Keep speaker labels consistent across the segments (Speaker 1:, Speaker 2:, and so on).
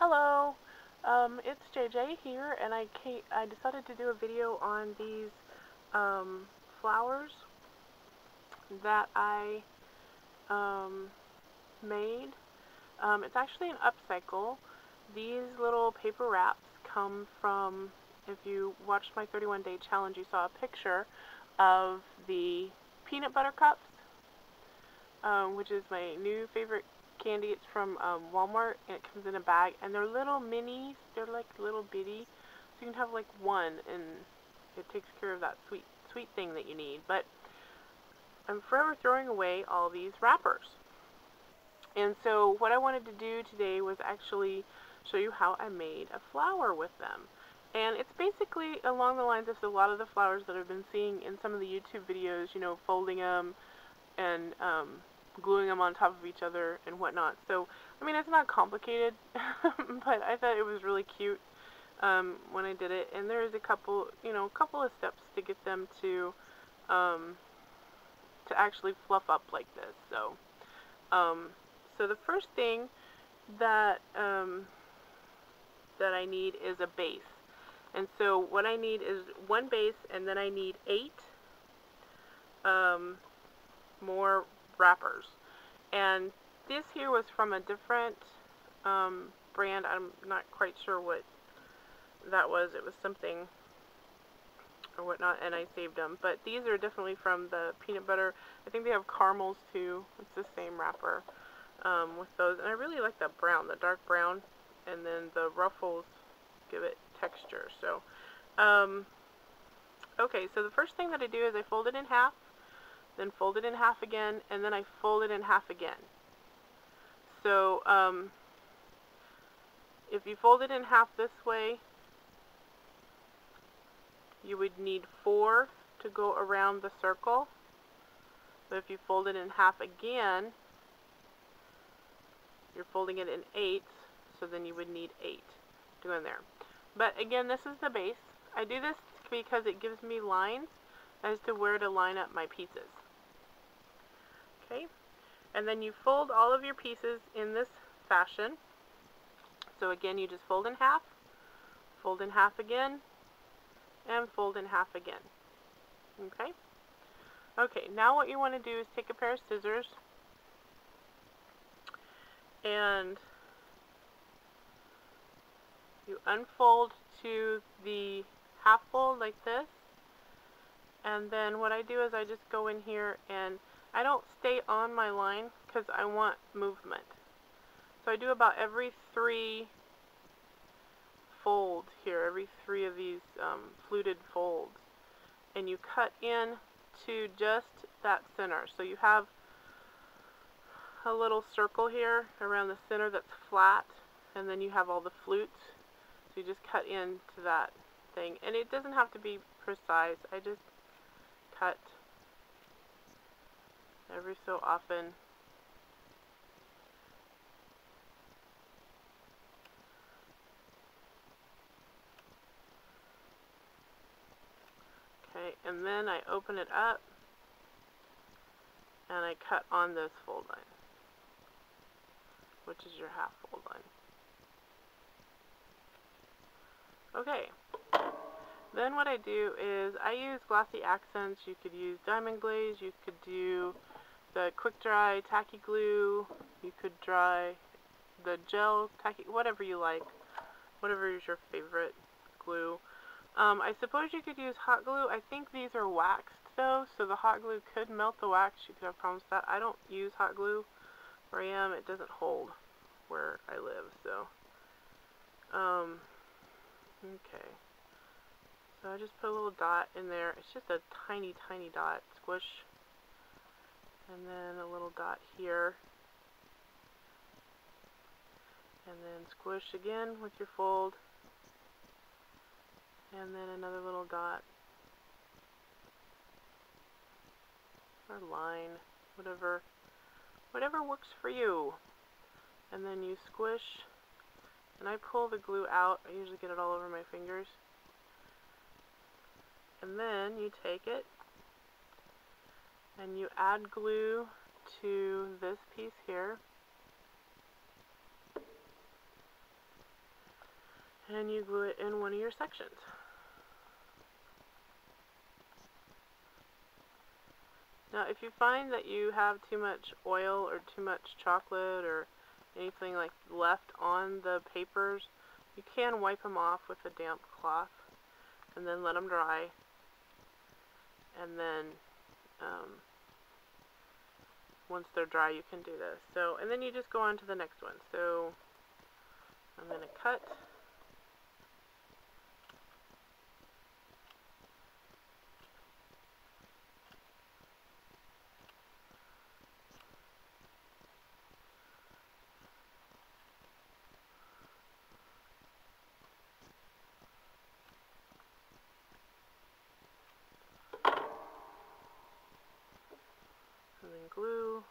Speaker 1: Hello, it's JJ here, and I decided to do a video on these um, flowers that I made. It's actually an upcycle. These little paper wraps come from, if you watched my 31-day challenge, you saw a picture of the peanut butter cups, which is my new favorite candy. It's from Walmart, and it comes in a bag, and they're little minis. They're like little bitty, so you can have like one, and it takes care of that sweet thing that you need. But I'm forever throwing away all these wrappers, and so what I wanted to do today was actually show you how I made a flower with them. And it's basically along the lines of a lot of the flowers that I've been seeing in some of the YouTube videos, you know, folding them and gluing them on top of each other and whatnot. So, I mean, it's not complicated, but I thought it was really cute when I did it. And there's a couple of steps to get them to actually fluff up like this. So, so the first thing that that I need is a base. And so what I need is one base, and then I need 8 more wrappers. And this here was from a different brand. I'm not quite sure what that was. It was something or whatnot, and I saved them. But these are definitely from the peanut butter. I think they have caramels too. It's the same wrapper with those. And I really like the brown, the dark brown, and then the ruffles give it texture. So, okay, so the first thing that I do is I fold it in half, then fold it in half again, and then I fold it in half again. So, if you fold it in half this way, you would need 4 to go around the circle. But if you fold it in half again, you're folding it in 8, so then you would need 8 to go in there. But again, this is the base. I do this because it gives me lines as to where to line up my pieces. Okay, and then you fold all of your pieces in this fashion. So again, you just fold in half again, and fold in half again. Okay? Okay, now what you want to do is take a pair of scissors and you unfold to the half fold like this, and then what I do is I just go in here and I don't stay on my line because I want movement. So I do about every 3 folds here, every 3 of these fluted folds, and you cut in to just that center. So you have a little circle here around the center that's flat, and then you have all the flutes. So you just cut into that thing, and it doesn't have to be precise. I just cut every so often. Okay, and then I open it up and I cut on this fold line, which is your half fold line. Okay, then what I do is I use glossy accents. You could use diamond glaze, you could do the quick dry tacky glue, you could dry the gel tacky, whatever you like, whatever is your favorite glue. I suppose you could use hot glue. I think these are waxed though, so the hot glue could melt the wax. You could have problems with that. I don't use hot glue where I am. It doesn't hold where I live, so okay. So I just put a little dot in there. It's just a tiny dot. Squish. And then a little dot here. And then squish again with your fold. And then another little dot. Or line. Whatever works for you. And then you squish. And I pull the glue out. I usually get it all over my fingers. And then you take it and you add glue to this piece here. and you glue it in one of your sections. Now, if you find that you have too much oil or too much chocolate or anything like left on the papers, you can wipe them off with a damp cloth and then let them dry, and then once they're dry you can do this. So, and then you just go on to the next one. So I'm going to cut. And then glue.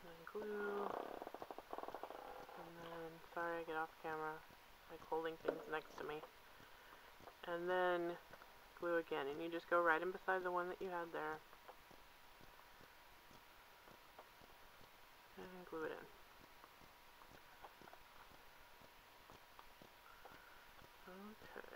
Speaker 1: And then glue. And then, sorry I get off camera, like holding things next to me. And then glue again, and you just go right in beside the one that you had there. And glue it in. Okay.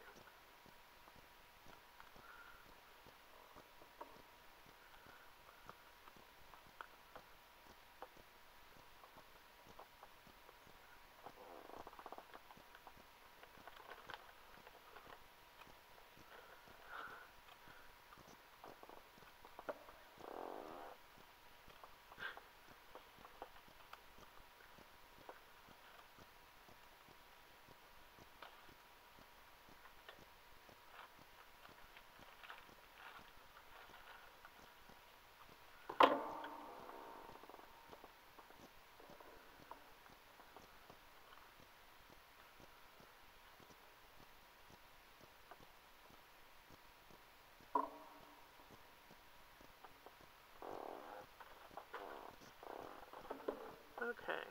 Speaker 1: Okay,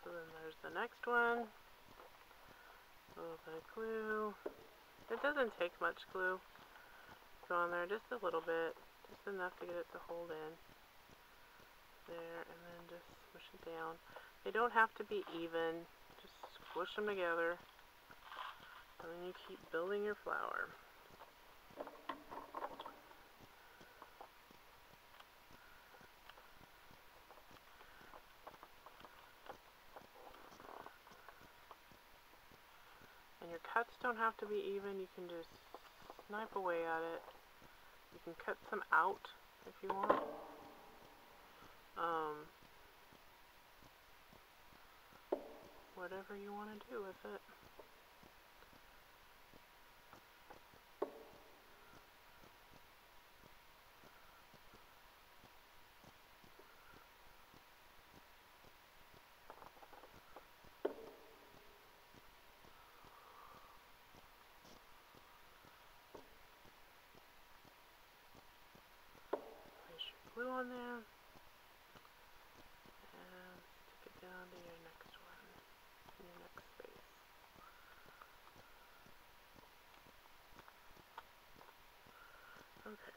Speaker 1: so then there's the next one. A little bit of glue. It doesn't take much glue. Go on there just a little bit, just enough to get it to hold in. There, and then just smush it down. They don't have to be even, just squish them together. And then you keep building your flower. And your cuts don't have to be even, you can just snipe away at it. You can cut some out if you want. Whatever you want to do with it. Place your glue on there. And stick it down to your next one, your next space. Okay.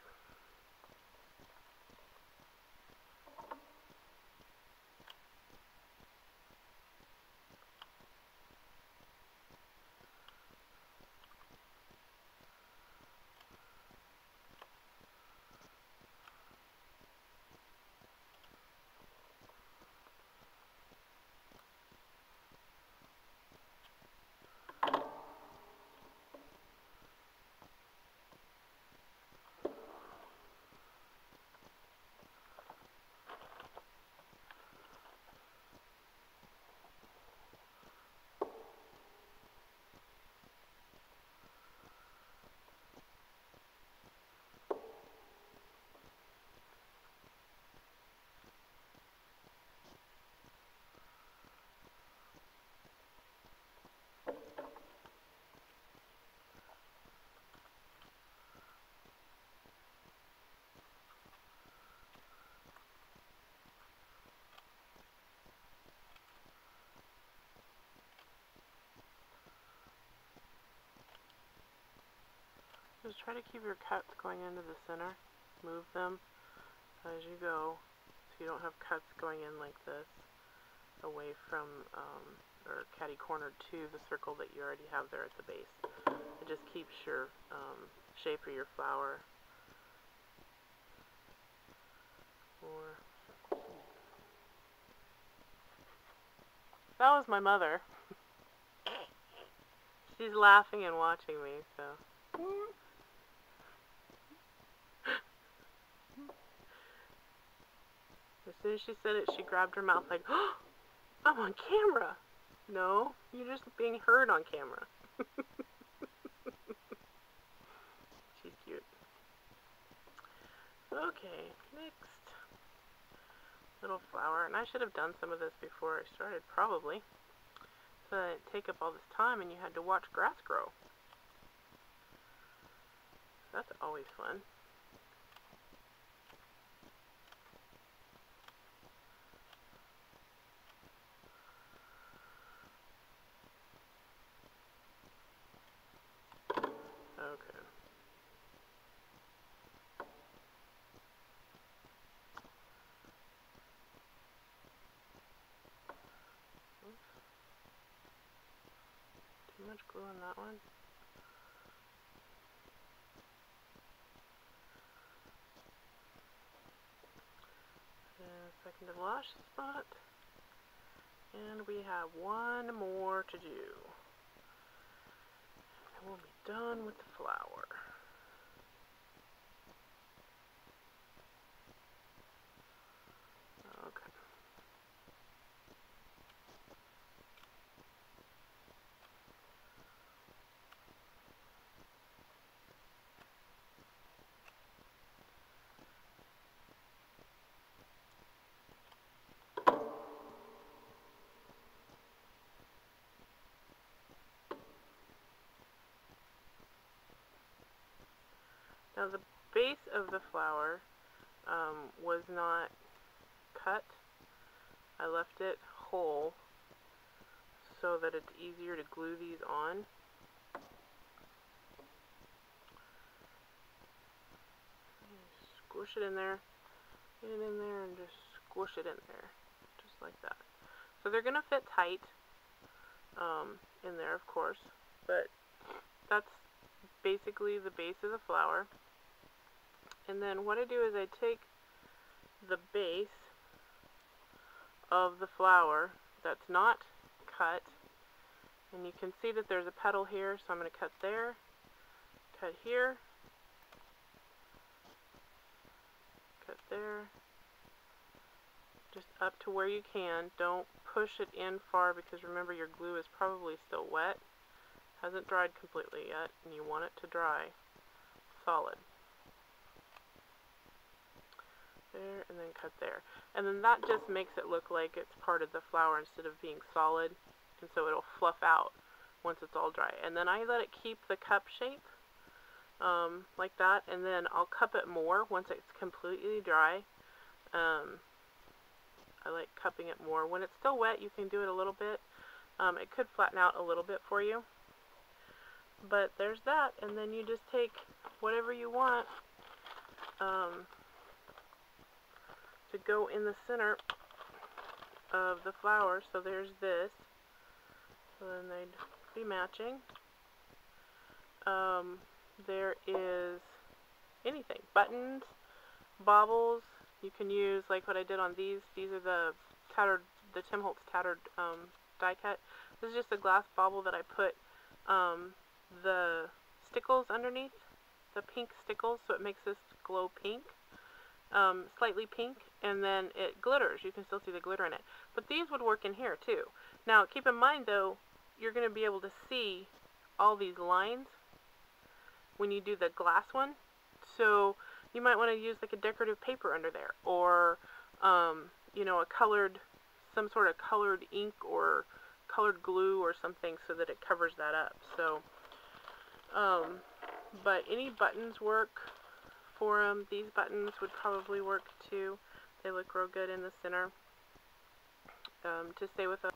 Speaker 1: Just try to keep your cuts going into the center. Move them as you go so you don't have cuts going in like this away from or catty cornered to the circle that you already have there at the base. It just keeps your shape of your flower. That was my mother. She's laughing and watching me, so. As soon as she said it, she grabbed her mouth like, oh, I'm on camera. No, you're just being heard on camera. She's cute. Okay, next little flower. And I should have done some of this before I started, probably. So that it didn't take up all this time and you had to watch grass grow. That's always fun. Okay. Oops. Too much glue on that one. And second to last spot. And we have one more to do. And we'll be done with the flower. Okay. Now the base of the flower was not cut. I left it whole so that it's easier to glue these on. Squish it in there, get it in there, and just squish it in there, just like that. So they're going to fit tight in there, of course, but that's basically the base of the flower. And then what I do is I take the base of the flower that's not cut, and you can see that there's a petal here, so I'm going to cut there, cut here, cut there, just up to where you can. Don't push it in far because remember your glue is probably still wet, hasn't dried completely yet, and you want it to dry solid. There, and then cut there. And then that just makes it look like it's part of the flower instead of being solid, and so it'll fluff out once it's all dry. And then I let it keep the cup shape like that, and then I'll cup it more once it's completely dry. I like cupping it more. When it's still wet, you can do it a little bit. It could flatten out a little bit for you. But there's that, and then you just take whatever you want to go in the center of the flower. So there's this. So then they'd be matching. There is anything. Buttons, baubles. You can use like what I did on these. These are the Tim Holtz tattered die cut. This is just a glass bauble that I put the stickles underneath, the pink stickles, so it makes this glow pink, slightly pink, and then it glitters. You can still see the glitter in it. But these would work in here too. Now keep in mind though, you're going to be able to see all these lines when you do the glass one. So you might want to use like a decorative paper under there, or you know, some sort of colored ink or colored glue or something so that it covers that up. So, but any buttons work for them. These buttons would probably work too. They look real good in the center to stay with them.